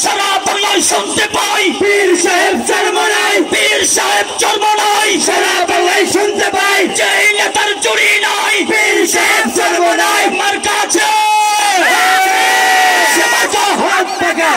সারা বাংলায় শুনতে পাই পীর সাহেব চরমনাই, পীর সাহেব চরমনাই, সারা বাংলায় শুনতে পাই যে নেতার জুড়ি নাই পীর সাহেব চরমনাই। মার্কা আছে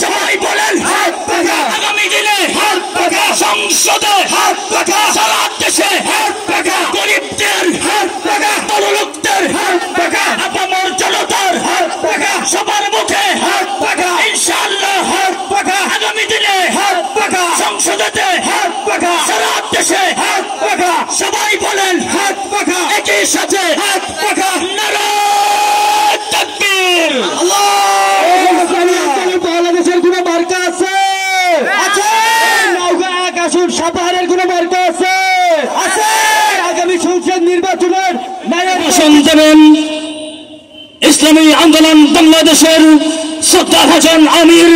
সবাই বলেন হাত পাকা, আগামী দিনে হাত পাকা, সংসদে হাত পাকা, সারা দেশে হাত পাকা, গরিবদের হাত পাকা, তরুণদের হাত পাকা, আপামর জনতার হাত পাকা, সবার মুখে হাত পাকা, ইনশাআল্লাহ হাত পাকা, আগামী দিনে হাত পাকা, সংসদেতে হাত পাকা, সারা দেশে হাত পাকা, সবাই বলেন হাত পাকা, একই সাথে হাত পাকা। নারায়ে তাকবীর। বাংলাদেশের কোন মার্কা আছে? নওগাঁ এক আসন সাপাহারের কোন মার্কা আছে? আগামী সংসদ নির্বাচনের ভাষণ দেবেন ইসলামী আন্দোলন বাংলাদেশের শ্রদ্ধাভাজন আমির,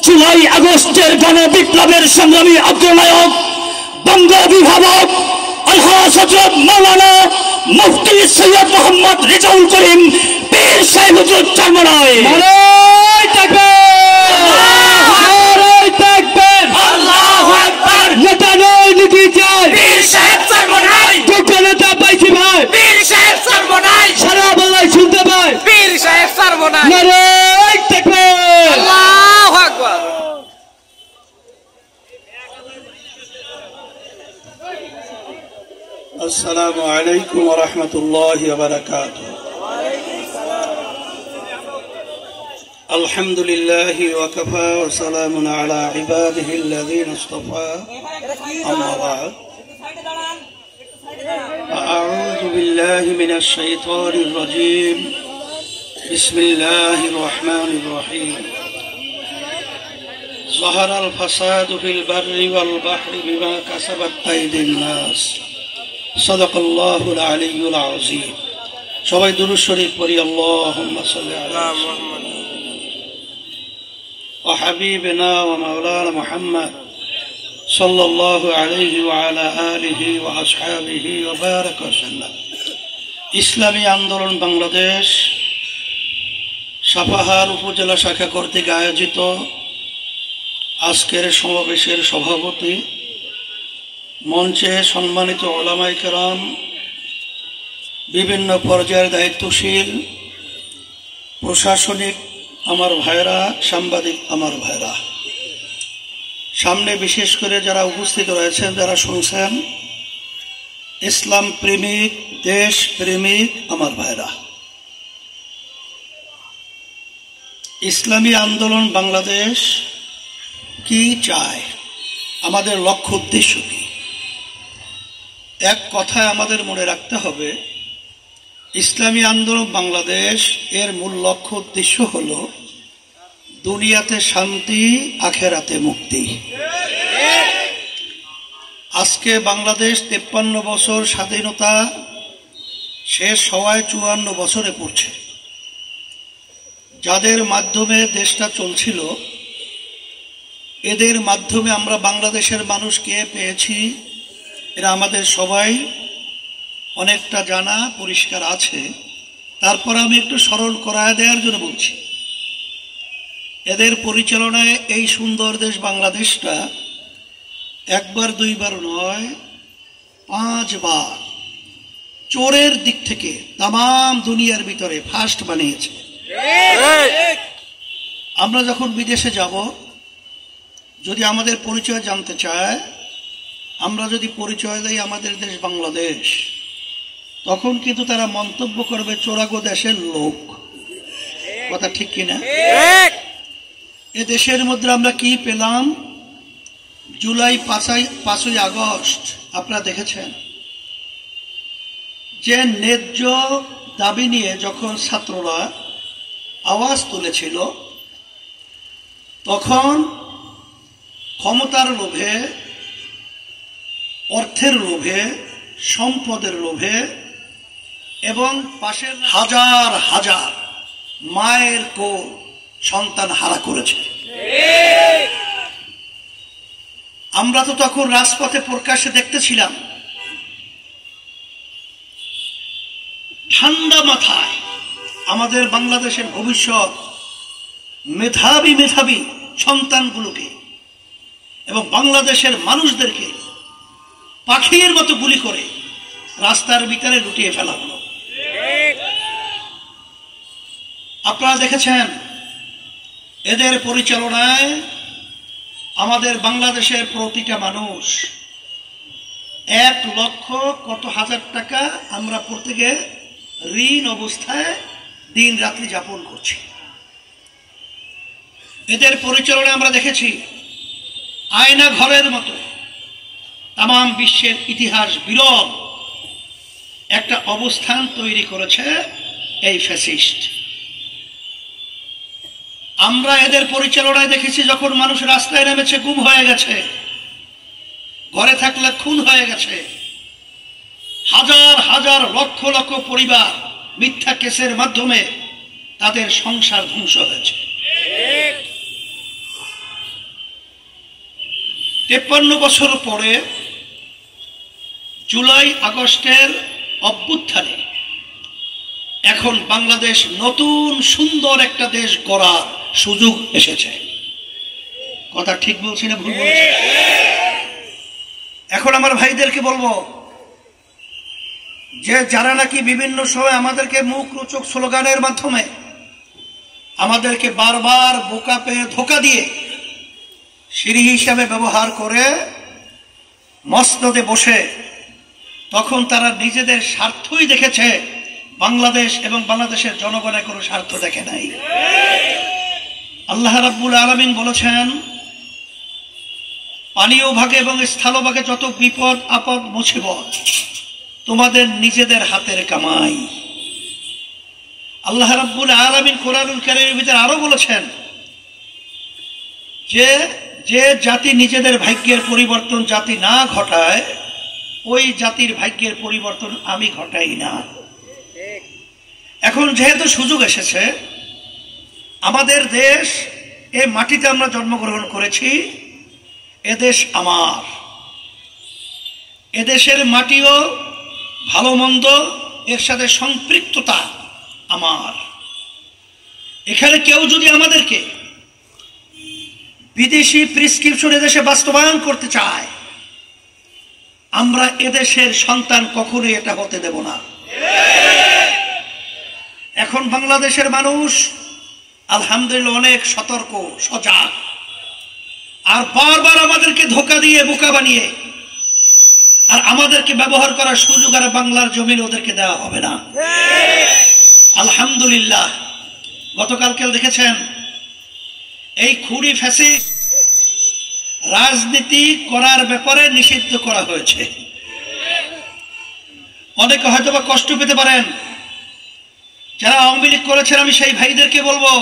জুলাই আগস্টের গণ বিপ্লবের সংগ্রামী অগ্রনায়ক, বঙ্গ অভিভাবক আলহাজ হযরত মাওলানা মুফতি সৈয়দ মোহাম্মদ রেজাউল করিম পীর সাহেব হুজুর চরমনাই। নারায়ে তাকবীর, নারায়ে তাকবীর, আল্লাহু আকবার। নেতা নয় নীতি চাই পীর সাহেব চরমনাই, যোগ্য নেতা পাইছি ভাই পীর সাহেব চরমনাই, সারা বাংলায় শুনতে পাই পীর সাহেব চরমনাই। নারায়ে তাকবীর, আল্লাহু আকবার। السلام عليكم ورحمة الله وبركاته. الحمد لله وكفى وسلام على عباده الذين اصطفى. أما بعد أعوذ بالله من الشيطان الرجيم. بسم الله الرحمن الرحيم. ظهر الفساد في البر والبحر بما كسبت أيدي الناس. صدق الله العلي العظيم. সবাই দুরূদ শরীফ পড়ি। আল্লাহুম্মা সাল্লি আলা মুহাম্মাদ ওয়া হাবিবিনা ওয়া মাওলানা মুহাম্মদ সাল্লাল্লাহু আলাইহি ওয়া আলা আলিহি ওয়া আসহাবিহি ওয়া বারাক ওয়া সাল্লাম। ইসলামী আন্দোলন বাংলাদেশ সাপাহার উপজেলা শাখা কর্তৃক আয়োজিত আজকের সমাবেশের সভাপতি, মঞ্চে সম্মানিত উলামায়ে কেরাম, বিভিন্ন পর্যায়ের দায়িত্বশীল, প্রশাসনিক আমার ভাইরা, সাংবাদিক আমার ভাইরা, সামনে বিশেষ করে যারা উপস্থিত রয়েছেন, যারা শুনছেন, ইসলাম প্রেমিক, দেশ প্রেমিক আমার ভাইরা, ইসলামী আন্দোলন বাংলাদেশ কি চায়, আমাদের লক্ষ্য উদ্দেশ্য কি? এক কথায় আমাদের মনে রাখতে হবে, ইসলামী আন্দোলন বাংলাদেশ এর মূল লক্ষ্য উদ্দেশ্য হল দুনিয়াতে শান্তি, আখেরাতে মুক্তি। আজকে বাংলাদেশ 53 বছর স্বাধীনতা শেষ হওয়ায় 54 বছরে পড়ছে। যাদের মাধ্যমে দেশটা চলছিল, এদের মাধ্যমে আমরা বাংলাদেশের মানুষকে পেয়েছি, এরা আমাদের সবাই অনেকটা জানা পরিষ্কার আছে। তারপর আমি একটু সরল করায় দেওয়ার জন্য বলছি, এদের পরিচালনায় এই সুন্দর দেশ বাংলাদেশটা একবার দুইবার নয়, 5 বার চোরের দিক থেকে তামাম দুনিয়ার ভিতরে ফার্স্ট বানিয়েছে। আমরা যখন বিদেশে যাব, যদি আমাদের পরিচয় জানতে চায়, আমরা যদি পরিচয় দেই আমাদের দেশ বাংলাদেশ, তখন কিন্তু তারা মন্তব্য করবে চোরাগো দেশের লোক। কথা ঠিক কিনা? এ দেশের মধ্যে আমরা কি পেলাম? জুলাই 5ই আগস্ট আপনারা দেখেছেন যে ন্যায্য দাবি নিয়ে যখন ছাত্ররা আওয়াজ তুলেছিল, তখন ক্ষমতার লোভে, অর্থের লোভে, সম্পদের লোভে এবং পাশের হাজার হাজার মায়ের কোল সন্তান হারা করেছে। আমরা তো তখন রাজপথে প্রকাশ্যে দেখতেছিলাম, ঠান্ডা মাথায় আমাদের বাংলাদেশের ভবিষ্যৎ মেধাবী মেধাবী সন্তানগুলোকে এবং বাংলাদেশের মানুষদেরকে পাখির মতো গুলি করে রাস্তার ভিতরে লুটিয়ে ফেলা হলো। আপনারা দেখেছেন এদের পরিচালনায় আমাদের বাংলাদেশের প্রতিটা মানুষ 1 লক্ষ কত হাজার টাকা আমরা প্রত্যেকে ঋণ অবস্থায় দিন রাত্রি যাপন করছি। এদের পরিচালনায় আমরা দেখেছি আয়না ঘরের মতো তাম বিশ্বের ইতিহাস বিরল একটা অবস্থান তৈরি করেছে এই ফ্যাসিস্ট। আমরা এদের পরিচালনায় দেখেছি যখন মানুষ রাস্তায় নেমেছে গুম হয়ে গেছে, ঘরে থাকলে খুন হয়ে গেছে, হাজার হাজার লক্ষ লক্ষ পরিবার মিথ্যা কেসের মাধ্যমে তাদের সংসার ধ্বংস হয়েছে। 53 বছর পরে জুলাই আগস্টের অভ্যুত্থানে এখন বাংলাদেশ নতুন সুন্দর একটা দেশ গড়ার সুযোগ এসেছে। কথা ঠিক বলছি না ভুল বলছি? এখন আমার ভাইদেরকে বলবো যে যারা নাকি বিভিন্ন সময় আমাদেরকে মুখ রোচক স্লোগানের মাধ্যমে আমাদেরকে বারবার বোকা পেয়ে ধোঁকা দিয়ে সিঁড়ি হিসাবে ব্যবহার করে মসনদে বসে, তখন তারা নিজেদের স্বার্থই দেখেছে, বাংলাদেশ এবং বাংলাদেশের জনগণের কোনো স্বার্থ দেখে নাই। আল্লাহ রাব্বুল আলামিন বলেছেন, পানীয় ভাগে এবং স্থলভাগে যত বিপদ আপদ মুসিবত তোমাদের নিজেদের হাতের কামাই। আল্লাহ রাব্বুল আলামিন কোরআনুল কারীমের ভিতরে আরো বলেছেন যে যে জাতি নিজেদের ভাগ্যের পরিবর্তন জাতি না ঘটায় ওই জাতির ভাগ্যের পরিবর্তন আমি ঘটাই না। এখন যেহেতু সুযোগ এসেছে, আমাদের দেশ, এ মাটিতে আমরা জন্মগ্রহণ করেছি, এদেশ আমার, এদেশের মাটিও ভালো মন্দ এর সাথে সম্পৃক্ততা আমার। এখানে কেউ যদি আমাদেরকে বিদেশি প্রেসক্রিপশন এদেশে বাস্তবায়ন করতে চায়, আমরা এদেশের সন্তান কখনোই এটা হতে দেব না। এখন বাংলাদেশের মানুষ আলহামদুলিল্লাহ অনেক সতর্ক সজাগ, আর বারবার আমাদেরকে ধোঁকা দিয়ে বোকা বানিয়ে আর আমাদেরকে ব্যবহার করার সুযোগ আর বাংলার জমিন ওদেরকে দেওয়া হবে না। আলহামদুলিল্লাহ গতকালকে দেখেছেন এই খুনি ফ্যাসিস্ট রাজনীতি করার ব্যাপারে নিষিদ্ধ করা হয়েছে। অনেকে হয়তো বা কষ্ট পেতে পারেন, যারা আওয়ামী লীগ করেছেন, আমি সেই ভাইদেরকে বলবো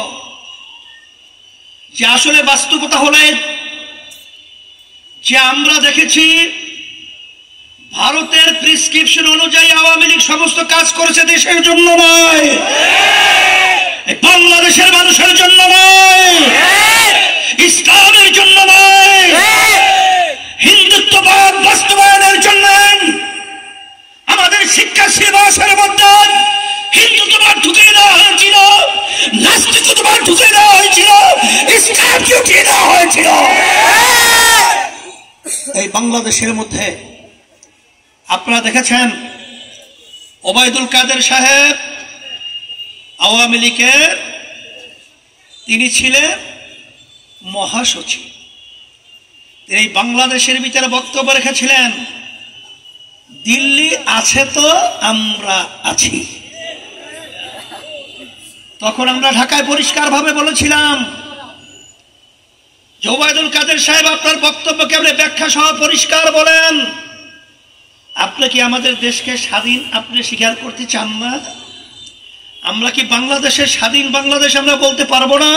যে আসলে বাস্তবতা হলে যে আমরা দেখেছি ভারতের প্রেসক্রিপশন অনুযায়ী আওয়ামী লীগ সমস্ত কাজ করেছে দেশের জন্য নয়, বাংলাদেশের মানুষের জন্য নয়, ইসলামের জন্য নয়, হিন্দুত্ববাদ বাস্তবায়নের জন্য। আমাদের শিক্ষা সিলেবাসের মধ্যে হিন্দুত্ববাদ ঢুকিয়ে দেওয়া হয়েছিল, নাস্তিকতাবাদ ঢুকিয়ে দেওয়া হয়েছিল, ইসলাম ঢুকিয়ে দেওয়া হয়েছিল। এই বাংলাদেশের মধ্যে আপনারা দেখেছেন ওবায়দুল কাদের সাহেব আওয়ামী লীগের, তিনি ছিলেন মহাসচিব। এই বাংলাদেশের ভিতরে বক্তব্য রেখেছিলেন, দিল্লি আছে তো আমরা আছি। তখন আমরা ঢাকায় পরিষ্কারভাবে বলেছিলাম, ওবায়দুল কাদের সাহেব আপনার বক্তব্যকে আপনি ব্যাখ্যা সহ পরিষ্কার বলেন, আপনি কি আমাদের দেশকে স্বাধীন আপনি স্বীকার করতে চান না? আমরা কি বাংলাদেশের স্বাধীন বাংলাদেশ আমরা বলতে পারবো না?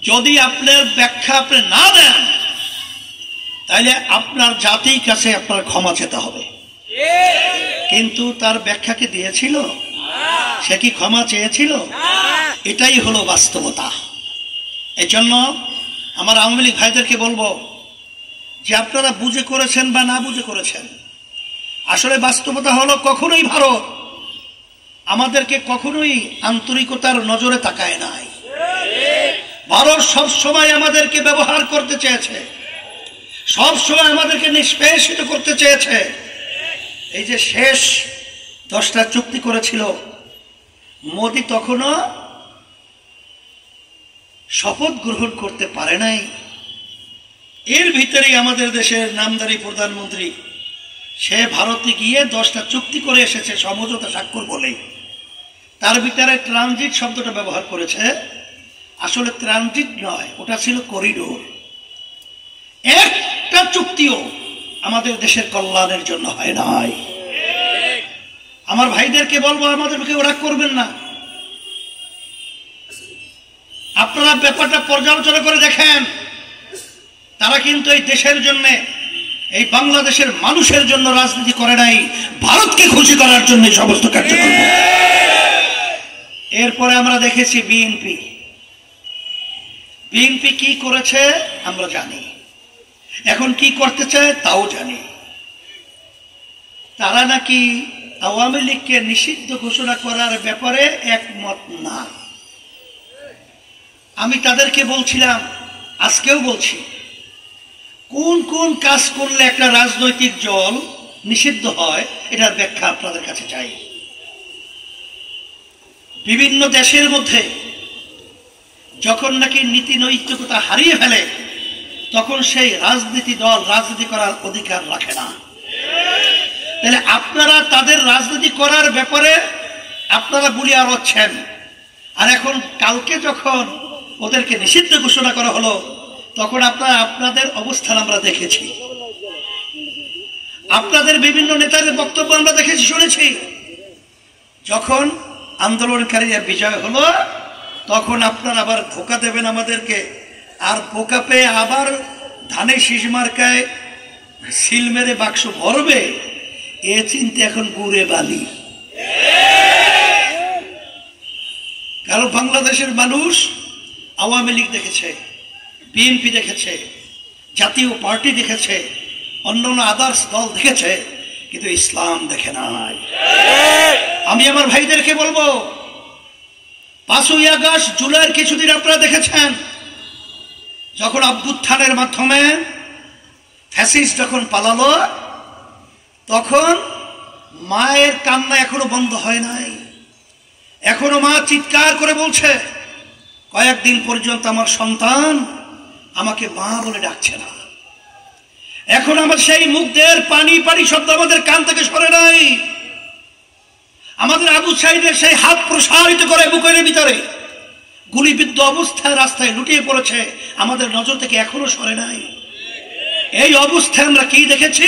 যদি আপনার ব্যাখ্যা আপনি না দেন তাহলে আপনার জাতির কাছে আপনার ক্ষমা চেতে হবে। কিন্তু তার ব্যাখ্যা কি দিয়েছিল? সে কি ক্ষমা চেয়েছিল? এটাই হলো বাস্তবতা। এই জন্য আমার আওয়ামী লীগ ভাইদেরকে বলবো যে আপনারা বুঝে করেছেন বা না বুঝে করেছেন, আসলে বাস্তবতা হলো কখনোই ভারত আমাদেরকে কখনোই আন্তরিকতার নজরে তাকায় নাই। ভারত সব সময় আমাদেরকে ব্যবহার করতে চেয়েছে, সব সময় আমাদেরকে নিষ্পেষিত করতে চেয়েছে। এই যে শেষ 10টা চুক্তি করেছিল, মোদি তখনও শপথ গ্রহণ করতে পারে নাই। এর ভিতরেই আমাদের দেশের নামদারি প্রধানমন্ত্রী সে ভারতে গিয়ে 10টা চুক্তি করে এসেছে, সমঝোতা স্বাক্ষর বলে। তার ভিতরে ট্রানজিট শব্দটা ব্যবহার করেছে, আসলে ট্রানজিট নয়, ওটা ছিল করিডোর। একটা চুক্তিও আমাদের দেশের কল্যাণের জন্য হয় নাই। আমার ভাইদেরকে বলবো, আমাদেরকে ওরা করবেন না। আপনারা ব্যাপারটা পর্যালোচনা করে দেখেন, তারা কিন্তু এই দেশের জন্য, এই বাংলাদেশের মানুষের জন্য রাজনীতি করে নাই, ভারতকে খুশি করার জন্য সমস্ত কার্যক্রম। এরপরে আমরা দেখেছি বিএনপি কি করেছে আমরা জানি, এখন কি করতে চায় তাও জানি। তারা নাকি আওয়ামী লীগকে নিষিদ্ধ ঘোষণা করার ব্যাপারে একমত না। আমি তাদেরকে বলছিলাম, আজকেও বলছি, কোন কোন কাজ করলে একটা রাজনৈতিক দল নিষিদ্ধ হয় এটার ব্যাখ্যা আপনাদের কাছে চাই। বিভিন্ন দেশের মধ্যে যখন নাকি নীতি নৈতিকতা হারিয়ে ফেলে, তখন সেই রাজনীতি দল রাজনীতি করার অধিকার রাখে না। তাহলে আপনারা তাদের রাজনীতি করার ব্যাপারে আপনারা বলিয়া রচ্ছেন, আর এখন কালকে যখন ওদেরকে নিষিদ্ধ ঘোষণা করা হলো, তখন আপনারা আপনাদের অবস্থান আমরা দেখেছি, আপনাদের বিভিন্ন নেতাদের বক্তব্য আমরা দেখেছি, শুনেছি। যখন আন্দোলনকারীরা বিজয় হলো, তখন আপনারা আবার ধোকা দেবেন আমাদেরকে, আর বোকা পেয়ে আবার ধানে শীষ মার্কায় সিল মেরে বাক্স ভরবে, এ চিন্তা এখন গুড়ে বালি। কারণ বাংলাদেশের মানুষ আওয়ামী লীগ দেখেছে, বিএনপি দেখেছে, জাতীয় পার্টি দেখেছে, অন্যান্য আদার্স দল দেখেছে, কিন্তু ইসলাম দেখে নাই। আমি আমার ভাইদেরকে বলবো, 5ই আগস্ট, জুলাইয়ের কিছুদিন আপনারা দেখেছেন, যখন অভ্যুত্থানের মাধ্যমে ফ্যাসিস্ট যখন পালালো, তখন মায়ের কান্না এখনো বন্ধ হয় নাই। এখনো মা চিৎকার করে বলছে, কয়েকদিন পর্যন্ত আমার সন্তান আমাকে মা বলে ডাকছে না। এখন আমার সেই মুখদের পানি পানি শব্দ আমাদের কান থেকে সরে নাই। আমাদের আবু সাইদের সেই হাত প্রসারিত করে বুকের ভিতরে গুলিবিদ্ধ অবস্থায় রাস্তায় লুটিয়ে পড়েছে, আমাদের নজর থেকে এখনো সরে নাই। এই অবস্থায় আমরা কি দেখেছি,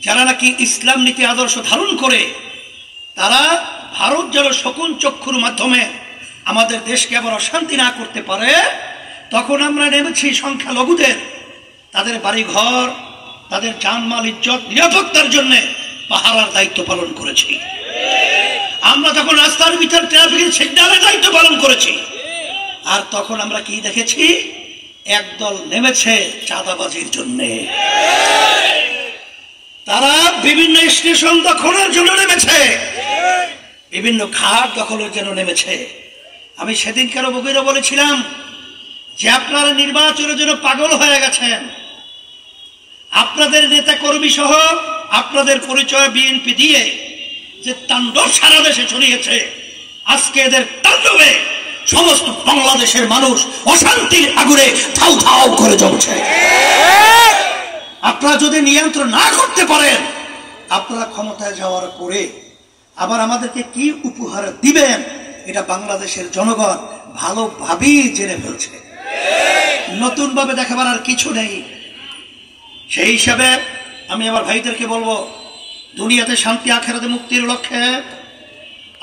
যারা নাকি ইসলাম নীতি আদর্শ ধারণ করে, তারা ভারত যেন শকুন চক্ষুর মাধ্যমে আমাদের দেশকে আবার অশান্তি না করতে পারে, তখন আমরা নেমেছি সংখ্যালঘুদের, তাদের বাড়িঘর, তাদের জানমাল ইজ্জত নিরাপত্তার জন্য পাহারার দায়িত্ব পালন করেছি। আমরা তখন রাস্তার ভিতর ট্রাফিকের সিগন্যালের দায়িত্ব পালন করেছি। আর তখন আমরা কি দেখেছি, একদল নেমেছে চাঁদাবাজির জন্য, তারা বিভিন্ন স্টেশন দখলের জন্য নেমেছে, বিভিন্ন ঘাট দখলের জন্য নেমেছে। আমি সেদিন কারো বগিরা বলেছিলাম যে আপনারা নির্বাচনের জন্য পাগল হয়ে গেছেন, আপনাদের নেতা কর্মী সহ আপনাদের পরিচয় বিএনপি দিয়ে যে তাণ্ডব সারা দেশে ছড়িয়েছে, আজকে এদের তাণ্ডবে সমস্ত বাংলাদেশের মানুষ অশান্তির আগুনে ধাউ ধাউ করে জ্বলছে। আপনারা যদি নিয়ন্ত্রণ না করতে পারেন, আপনারা ক্ষমতায় যাওয়ার পরে আবার আমাদেরকে কি উপহার দিবেন, এটা বাংলাদেশের জনগণ ভালোভাবেই জেনে ফেলছে। নতুন ভাবে দেখাবার আর কিছু নেই। সেই হিসাবে আমি আমার ভাইদেরকে বলবো, দুনিয়াতে শান্তি আখেরাতে মুক্তির লক্ষ্যে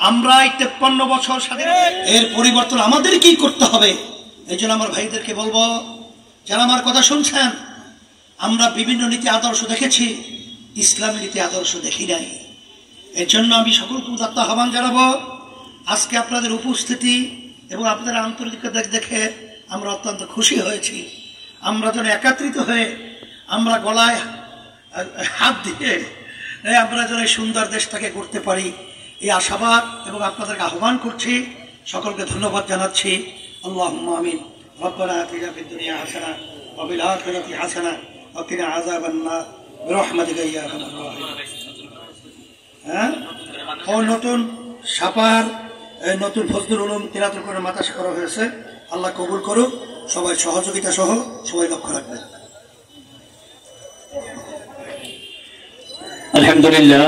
আমরা 53 বছর স্বাধীনতা, এর পরিবর্তন আমাদের কি করতে হবে। এই জন্য আমার ভাইদেরকে বলবো, যারা আমার কথা শুনছেন, আমরা বিভিন্ন নীতি আদর্শ দেখেছি, ইসলামী নীতি আদর্শ দেখি নাই। এর জন্য আমি সকলকে উদাত্ত আহ্বান জানাবো, আজকে আপনাদের উপস্থিতি এবং আপনাদের আন্তরিকতা দেখে আমরা অত্যন্ত খুশি হয়েছি। আমরা যেন একত্রিত হয়ে আমরা গলায় হাত দিয়ে আমরা যেন এই সুন্দর দেশটাকে করতে পারি, এই আশাবাদ এবং আপনাদেরকে আহ্বান করছি। সকলকে ধন্যবাদ জানাচ্ছি। اللهم آمين. ربنا آتنا في الدنيا حسنة وفي الآخرة حسنة وقنا عذاب النار برحمتك يا أرحم الراحمين. হ্যাঁ, ও নতুন সাপার নতুন ফজলুল উলুম তিলাওয়াত করে মাতাসা করা হয়েছে। আল্লাহ কবুল করুক, সবাই সহযোগিতা সহ সবাই লক্ষ্য রাখবেন। আলহামদুলিল্লাহ।